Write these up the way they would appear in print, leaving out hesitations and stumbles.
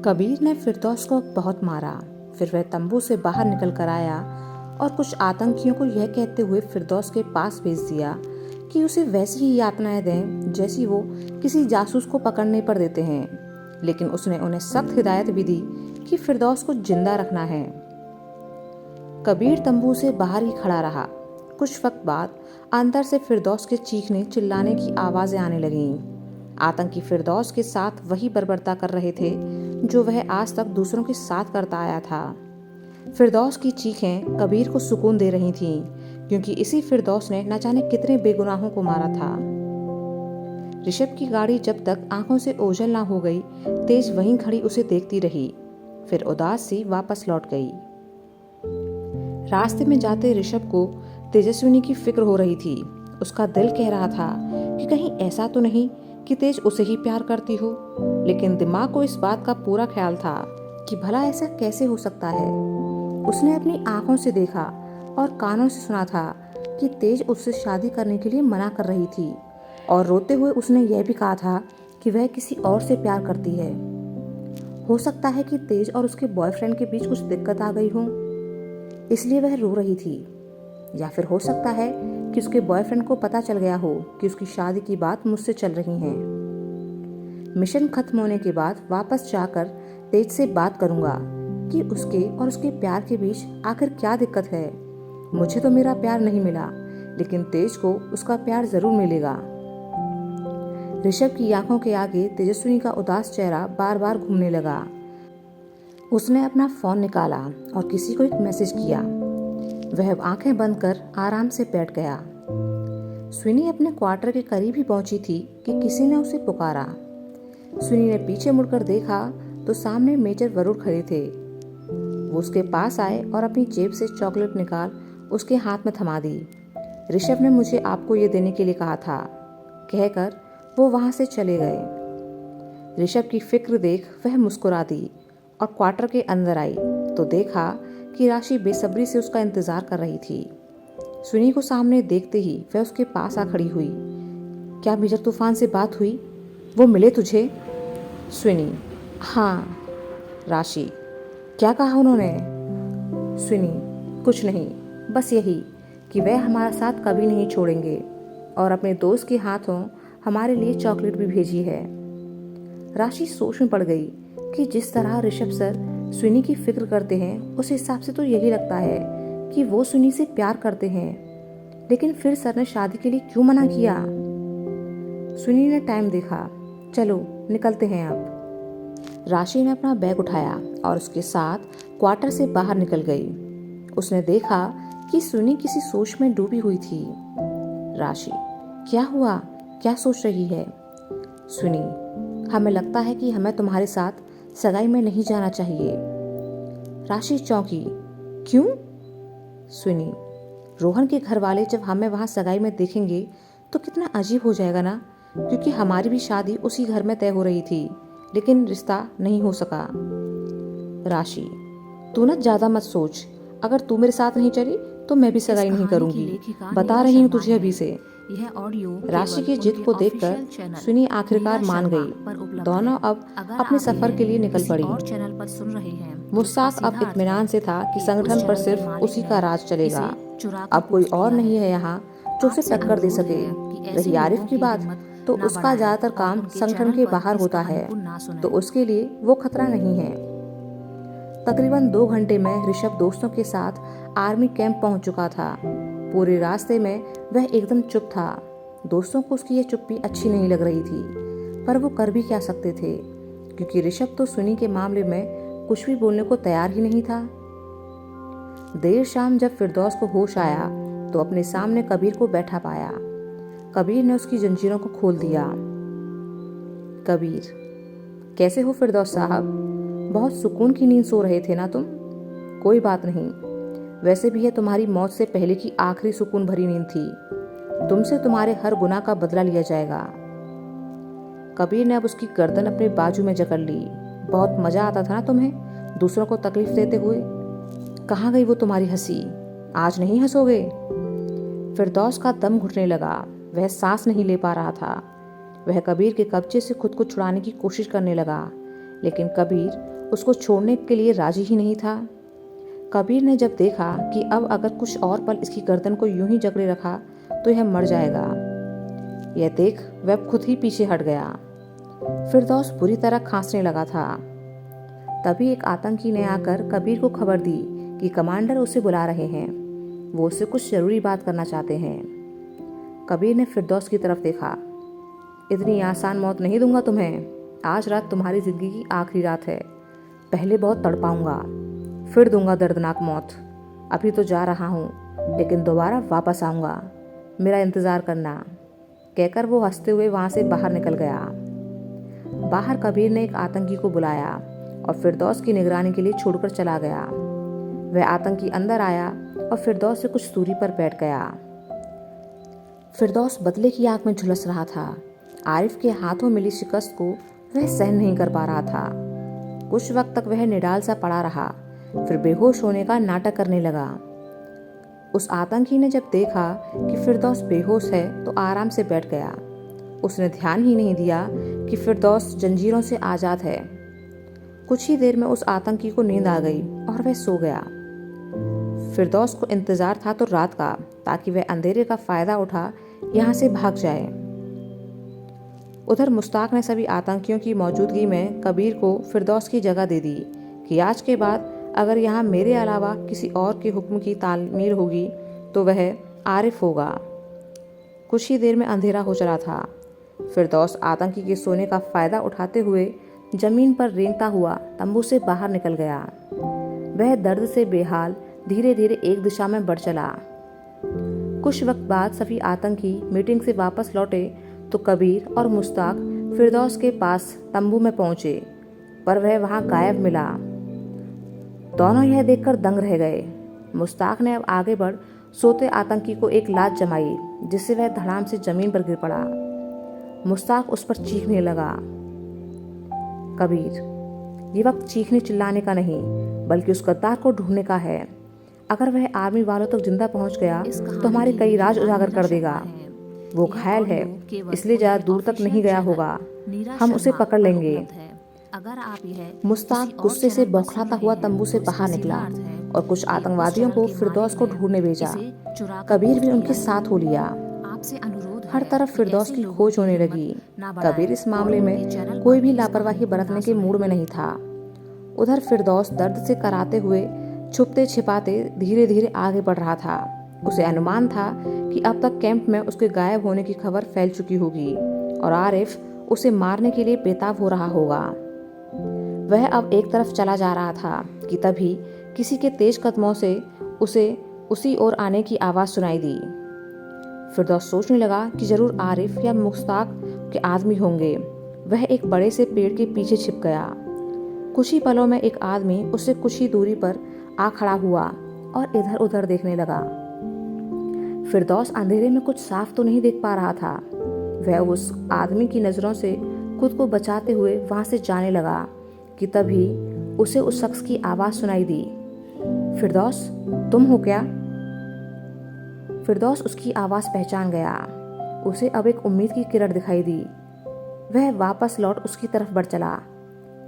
कबीर ने फिरदौस को बहुत मारा। फिर वह तंबू से बाहर निकल कर आया और कुछ आतंकियों को यह कहते हुए फिरदौस के पास भेज दिया कि उसे वैसी ही यातनाएं दें जैसी वो किसी जासूस को पकड़ने पर देते हैं। लेकिन उसने उन्हें सख्त हिदायत भी दी कि फिरदौस को जिंदा रखना है। कबीर तंबू से बाहर ही खड़ा रहा। कुछ वक्त बाद अंदर से फिरदौस के चीखने चिल्लाने की आवाजें आने लगीं। आतंकी फिरदौस के साथ वही बर्बरता कर रहे थे जो वह आज तक दूसरों के साथ करता आया था। फिरदौस की चीखें कबीर को सुकून दे रही थीं, क्योंकि इसी फिरदौस ने न जाने कितने बेगुनाहों को मारा था। ऋषभ की गाड़ी जब तक आंखों से ओझल ना हो गई, तेज वहीं खड़ी उसे देखती रही। फिर उदास सी वापस लौट गई। रास्ते में जाते ऋषभ को तेजस्विनी की फिक्र हो रही थी। उसका दिल कह रहा था कि कहीं ऐसा तो नहीं कि तेज उसे ही प्यार करती हो, लेकिन दिमाग को इस बात का पूरा ख्याल था कि भला ऐसा कैसे हो सकता है। उसने अपनी आंखों से देखा और कानों से सुना था कि तेज उससे शादी करने के लिए मना कर रही थी, और रोते हुए उसने यह भी कहा था कि वह किसी और से प्यार करती है। हो सकता है कि तेज और उसके बॉयफ्रेंड के बीच कुछ दिक्कत आ गई हो, इसलिए वह रो रही थी। या फिर हो सकता है कि उसके बॉयफ्रेंड को पता चल गया हो कि उसकी शादी की बात मुझसे चल रही है। मिशन खत्म होने के बाद वापस जाकर तेज से बात करूंगा कि उसके और उसके प्यार के बीच आखिर क्या दिक्कत है। मुझे तो मेरा प्यार नहीं मिला, लेकिन तेज को उसका प्यार जरूर मिलेगा। ऋषभ की आंखों के आगे तेजस्विनी का उदास चेहरा बार बार घूमने लगा। उसने अपना फोन निकाला और किसी को एक मैसेज किया। वह आंखें बंद कर आराम से बैठ गया। स्विनी अपने क्वार्टर के करीब ही पहुंची थी कि किसी ने उसे पुकारा। स्विनी ने पीछे मुड़कर देखा तो सामने मेजर वरुण खड़े थे। वो उसके पास आए और अपनी जेब से चॉकलेट निकाल उसके हाथ में थमा दी। ऋषभ ने मुझे आपको ये देने के लिए कहा था, कहकर वो वहां से चले गए। ऋषभ की फिक्र देख वह मुस्कुरा दी और क्वार्टर के अंदर आई तो देखा कि राशि बेसब्री से उसका इंतजार कर रही थी। स्विनी को सामने देखते ही वह उसके पास आ खड़ी हुई। क्या मेजर तूफान से बात हुई? वो मिले तुझे? स्विनी: हाँ। राशि: क्या कहा उन्होंने? स्विनी: कुछ नहीं, बस यही कि वह हमारा साथ कभी नहीं छोड़ेंगे और अपने दोस्त के हाथों हमारे लिए चॉकलेट भी भेजी है। राशि सोच में पड़ गई कि जिस तरह ऋषभ सर स्विनी की फिक्र करते हैं, उस हिसाब से तो यही लगता है कि वो स्विनी से प्यार करते हैं। लेकिन फिर सर ने शादी के लिए क्यों मना किया? स्विनी ने टाइम देखा। चलो निकलते हैं अब। राशि ने अपना बैग उठाया और उसके साथ क्वार्टर से बाहर निकल गई। उसने देखा कि स्विनी किसी सोच में डूबी हुई थी। राशि: क्या हुआ? क्या सोच रही है? स्विनी: हमें लगता है कि हमें तुम्हारे साथ सगाई में नहीं जाना चाहिए। राशि चौंकी। क्यों? स्विनी: रोहन के घर वाले जब हमें वहां सगाई में देखेंगे तो कितना अजीब हो जाएगा ना, क्योंकि हमारी भी शादी उसी घर में तय हो रही थी, लेकिन रिश्ता नहीं हो सका। राशि: तू ना ज्यादा मत सोच, अगर तू मेरे साथ नहीं चली तो मैं भी सगाई नहीं करूंगी, बता रही हूँ तुझे अभी से। राशि की जिद को देखकर स्विनी आखिरकार मान गई। दोनों अब अपने सफर के लिए निकल पड़ी। मुस्ताक अब इत्मीनान से था कि संगठन पर सिर्फ उसी का राज चलेगा। अब कोई और नहीं है यहाँ जो उसे टक्कर दे सके। रही आरिफ की बात, तो उसका ज्यादातर काम संगठन के बाहर होता है, तो उसके लिए वो खतरा नहीं है। तकरीबन 2 घंटे में ऋषभ दोस्तों के साथ आर्मी कैंप पहुंच चुका था। पूरे रास्ते में वह एकदम चुप था। दोस्तों को उसकी यह चुप्पी अच्छी नहीं लग रही थी, पर वो कर भी क्या सकते थे, क्योंकि ऋषभ तो स्विनी के मामले में कुछ भी बोलने को तैयार ही नहीं था। देर शाम जब फिरदौस को होश आया तो अपने सामने कबीर को बैठा पाया। कबीर ने उसकी जंजीरों को खोल दिया। कबीर: कैसे हो फिरदौस साहब? बहुत सुकून की नींद सो रहे थे ना तुम? कोई बात नहीं, वैसे भी यह तुम्हारी मौत से पहले की आखिरी सुकून भरी नींद थी। तुमसे तुम्हारे हर गुनाह का बदला लिया जाएगा। कबीर ने अब उसकी गर्दन अपने बाजू में जकड़ ली। बहुत मजा आता था ना तुम्हें दूसरों को तकलीफ देते हुए? कहाँ गई वो तुम्हारी हंसी? आज नहीं हंसोगे? फिरदौस का दम घुटने लगा। वह सांस नहीं ले पा रहा था। वह कबीर के कब्जे से खुद को छुड़ाने की कोशिश करने लगा, लेकिन कबीर उसको छोड़ने के लिए राजी ही नहीं था। कबीर ने जब देखा कि अब अगर कुछ और पल इसकी गर्दन को यूं ही जकड़े रखा तो यह मर जाएगा, यह देख वह खुद ही पीछे हट गया। फिरदौस बुरी तरह खांसने लगा था। तभी एक आतंकी ने आकर कबीर को खबर दी कि कमांडर उसे बुला रहे हैं, वो उससे कुछ जरूरी बात करना चाहते हैं। कबीर ने फिरदौस की तरफ देखा। इतनी आसान मौत नहीं दूंगा तुम्हें। आज रात तुम्हारी जिंदगी की आखिरी रात है। पहले बहुत तड़पाऊंगा, फिर दूंगा दर्दनाक मौत। अभी तो जा रहा हूँ, लेकिन दोबारा वापस आऊँगा, मेरा इंतज़ार करना, कहकर वो हंसते हुए वहाँ से बाहर निकल गया। बाहर कबीर ने एक आतंकी को बुलाया और फिरदौस की निगरानी के लिए छोड़कर चला गया। वह आतंकी अंदर आया और फिरदौस से कुछ दूरी पर बैठ गया। फिरदौस बदले की आग में झुलस रहा था। आरिफ के हाथों मिली शिकस्त को वह सहन नहीं कर पा रहा था। कुछ वक्त तक वह निडाल सा पड़ा रहा, फिर बेहोश होने का नाटक करने लगा। उस आतंकी ने जब देखा कि फिरदौस बेहोश है तो आराम से बैठ गया। उसने ध्यान ही नहीं दिया कि फिरदौस जंजीरों से आज़ाद है। कुछ ही देर में उस आतंकी को नींद आ गई और वह सो गया। फिरदौस को इंतजार था तो रात का, ताकि वह अंधेरे का फायदा उठा यहाँ से भाग जाए। उधर मुश्ताक ने सभी आतंकियों की मौजूदगी में कबीर को फिरदौस की जगह दे दी कि आज के बाद अगर यहाँ मेरे अलावा किसी और के हुक्म की तामील होगी तो वह आरिफ होगा। कुछ ही देर में अंधेरा हो चला था। फिरदौस आतंकी के सोने का फायदा उठाते हुए जमीन पर रेंगता हुआ तंबू से बाहर निकल गया। वह दर्द से बेहाल धीरे धीरे एक दिशा में बढ़ चला। कुछ वक्त बाद सभी आतंकी मीटिंग से वापस लौटे तो कबीर और मुश्ताक फिरदौस के पास तंबू में पहुंचे, पर वह वहां गायब मिला। दोनों यह देखकर दंग रह गए। मुश्ताक ने अब आगे बढ़ सोते आतंकी को एक लात जमाई, जिससे वह धड़ाम से जमीन पर गिर पड़ा। मुश्ताक उस पर चीखने लगा। कबीर, ये वक्त चीखने चिल्लाने का नहीं, बल्कि उस गद्दार को ढूंढने का है। अगर वह आर्मी वालों तक जिंदा पहुंच गया तो हमारे कई राज उजागर कर देगा। वो घायल है, इसलिए ज्यादा दूर तक नहीं गया होगा। हम उसे पकड़ लेंगे। मुश्ताक गुस्से से बौखलाता हुआ तंबू से बाहर निकला और कुछ आतंकवादियों को फिरदौस को ढूंढने भेजा। कबीर भी उनके साथ हो लिया। हर तरफ फिरदौस की खोज होने लगी। कबीर इस मामले में कोई भी लापरवाही बरतने के मूड में नहीं था। उधर फिरदौस दर्द से कराते हुए छुपते छिपाते धीरे धीरे आगे बढ़ रहा था। उसे अनुमान था कि अब तक कैंप में उसके गायब होने की खबर फैल चुकी होगी और आरिफ उसे मारने के लिए बेताब हो रहा होगा। वह अब एक तरफ चला जा रहा था कि तभी किसी के तेज कदमों से उसे उसी ओर आने की आवाज़ सुनाई दी। फिरदौस सोचने लगा कि जरूर आरिफ या मुश्ताक के आदमी होंगे। वह एक बड़े से पेड़ के पीछे छिप गया। कुछ ही पलों में एक आदमी उससे कुछ ही दूरी पर आ खड़ा हुआ और इधर उधर देखने लगा। फिरदौस अंधेरे में कुछ साफ तो नहीं देख पा रहा था। वह उस आदमी की नज़रों से खुद को बचाते हुए वहां से जाने लगा कि तभी उसे उस शख्स की आवाज़ सुनाई दी। फिरदौस, तुम हो क्या? फिरदौस उसकी आवाज़ पहचान गया। उसे अब एक उम्मीद की किरण दिखाई दी। वह वापस लौट उसकी तरफ बढ़ चला।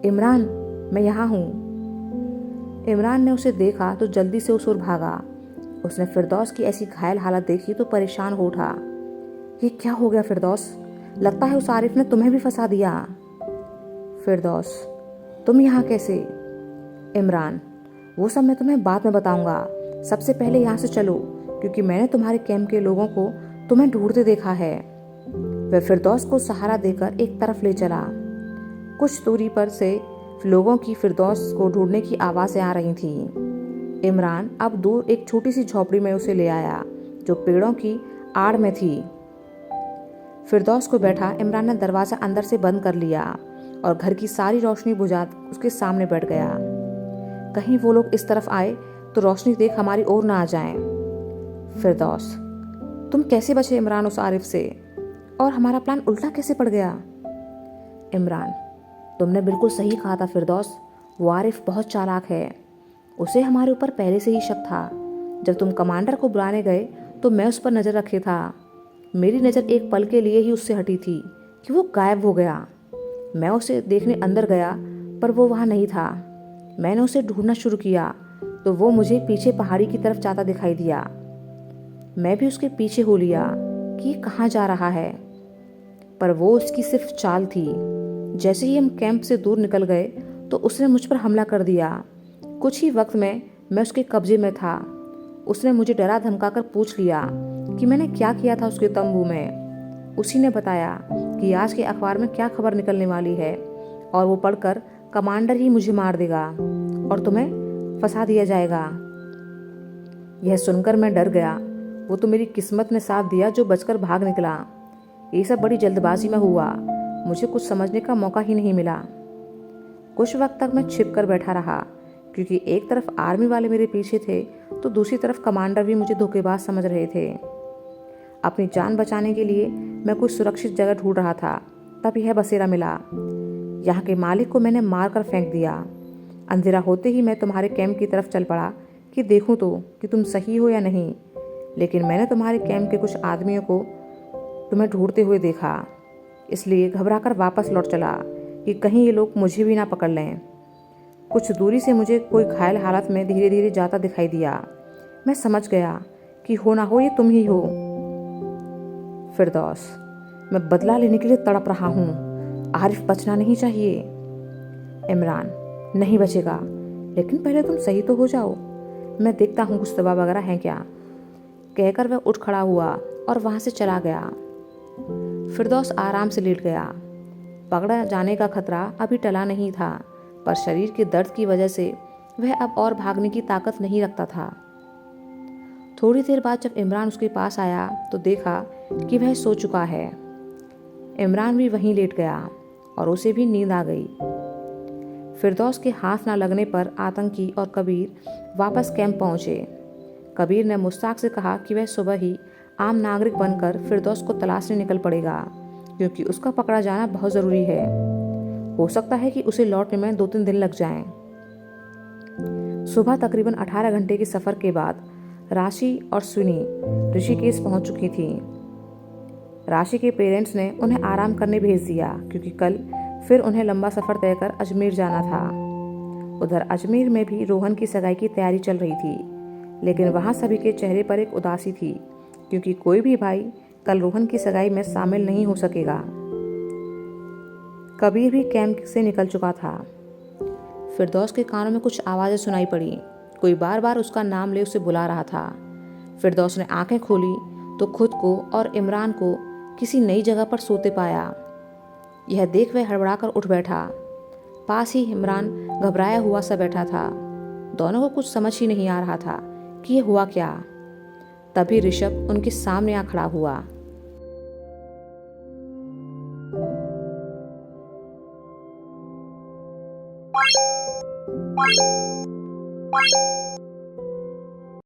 इमरान, मैं यहाँ हूँ। इमरान ने उसे देखा तो जल्दी से उस ओर भागा। उसने फिरदौस की ऐसी घायल हालत देखी तो परेशान हो उठा। ये क्या हो गया फिरदौस? लगता है उस आरिफ ने तुम्हें भी फंसा दिया। फिरदौस, तुम यहाँ कैसे? इमरान, वो सब मैं तुम्हें बाद में बताऊंगा। सबसे पहले यहाँ से चलो, क्योंकि मैंने तुम्हारे कैंप के लोगों को तुम्हें ढूंढते देखा है। वह फिरदौस को सहारा देकर एक तरफ ले चला। कुछ दूरी पर से लोगों की फिरदौस को ढूंढने की आवाज़ें आ रही थीं। इमरान अब दूर एक छोटी सी झोपड़ी में उसे ले आया, जो पेड़ों की आड़ में थी। फिरदौस को बैठा इमरान ने दरवाज़ा अंदर से बंद कर लिया और घर की सारी रोशनी बुझा उसके सामने बैठ गया। कहीं वो लोग इस तरफ आए तो रोशनी देख हमारी ओर ना आ जाएं। फिरदौस, तुम कैसे बचे इमरान उस आरिफ से? और हमारा प्लान उल्टा कैसे पड़ गया? इमरान, तुमने बिल्कुल सही कहा था फिरदौस। वो आरिफ बहुत चालाक है। उसे हमारे ऊपर पहले से ही शक था। जब तुम कमांडर को बुलाने गए तो मैं उस पर नज़र रखे था। मेरी नज़र एक पल के लिए ही उससे हटी थी कि वो गायब हो गया। मैं उसे देखने अंदर गया पर वो वहाँ नहीं था। मैंने उसे ढूंढना शुरू किया तो वो मुझे पीछे पहाड़ी की तरफ जाता दिखाई दिया। मैं भी उसके पीछे हो लिया कि कहाँ जा रहा है, पर वो उसकी सिर्फ चाल थी। जैसे ही हम कैंप से दूर निकल गए तो उसने मुझ पर हमला कर दिया। कुछ ही वक्त में मैं उसके कब्जे में था। उसने मुझे डरा धमकाकर पूछ लिया कि मैंने क्या किया था उसके तंबू में। उसी ने बताया कि आज के अखबार में क्या खबर निकलने वाली है और वो पढ़कर कमांडर ही मुझे मार देगा और तुम्हें फंसा दिया जाएगा। यह सुनकर मैं डर गया। वो तो मेरी किस्मत ने साथ दिया जो बचकर भाग निकला। ये सब बड़ी जल्दबाजी में हुआ, मुझे कुछ समझने का मौका ही नहीं मिला। कुछ वक्त तक मैं छिप कर बैठा रहा, क्योंकि एक तरफ आर्मी वाले मेरे पीछे थे तो दूसरी तरफ कमांडर भी मुझे धोखेबाज समझ रहे थे। अपनी जान बचाने के लिए मैं कोई सुरक्षित जगह ढूंढ रहा था, तब यह बसेरा मिला। यहाँ के मालिक को मैंने मार कर फेंक दिया। अंधेरा होते ही मैं तुम्हारे कैंप की तरफ चल पड़ा कि देखूं तो कि तुम सही हो या नहीं, लेकिन मैंने तुम्हारे कैंप के कुछ आदमियों को तुम्हें ढूंढते हुए देखा, इसलिए घबराकर वापस लौट चला कि कहीं ये लोग मुझे भी ना पकड़ लें। कुछ दूरी से मुझे कोई घायल हालत में धीरे धीरे जाता दिखाई दिया। मैं समझ गया कि हो ना हो ये तुम ही हो। फिरदौस, मैं बदला लेने के लिए तड़प रहा हूँ। आरिफ बचना नहीं चाहिए। इमरान, नहीं बचेगा, लेकिन पहले तुम सही तो हो जाओ। मैं देखता हूँ कुछ दवा वगैरह है क्या। कहकर वह उठ खड़ा हुआ और वहाँ से चला गया। फिरदौस आराम से लेट गया। पकड़ा जाने का खतरा अभी टला नहीं था, पर शरीर के दर्द की वजह से वह अब और भागने की ताकत नहीं रखता था। थोड़ी देर बाद जब इमरान उसके पास आया तो देखा कि वह सो चुका है। इमरान भी वहीं लेट गया और उसे भी नींद आ गई। फिरदौस के हाथ ना लगने पर आतंकी और कबीर वापस कैंप पहुंचे। कबीर ने मुश्ताक से कहा कि वह सुबह ही आम नागरिक बनकर फिरदौस को तलाशने निकल पड़ेगा, क्योंकि उसका पकड़ा जाना बहुत ज़रूरी है। हो सकता है कि उसे लौटने में 2-3 दिन लग जाएं। सुबह तकरीबन 18 घंटे के सफ़र के बाद राशि और सुनी ऋषिकेश पहुंच चुकी थी। राशि के पेरेंट्स ने उन्हें आराम करने भेज दिया, क्योंकि कल फिर उन्हें लंबा सफ़र तय कर अजमेर जाना था। उधर अजमेर में भी रोहन की सगाई की तैयारी चल रही थी, लेकिन वहाँ सभी के चेहरे पर एक उदासी थी, क्योंकि कोई भी भाई कल रोहन की सगाई में शामिल नहीं हो सकेगा। कबीर भी कैंप से निकल चुका था। फिरदौस के कानों में कुछ आवाज़ें सुनाई पड़ी। कोई बार बार उसका नाम ले उसे बुला रहा था। फिरदौस ने आंखें खोली तो खुद को और इमरान को किसी नई जगह पर सोते पाया। यह देख वह हड़बड़ाकर उठ बैठा। पास ही इमरान घबराया हुआ सा बैठा था। दोनों को कुछ समझ ही नहीं आ रहा था कि यह हुआ क्या। तभी ऋषभ उनके सामने आ खड़ा हुआ।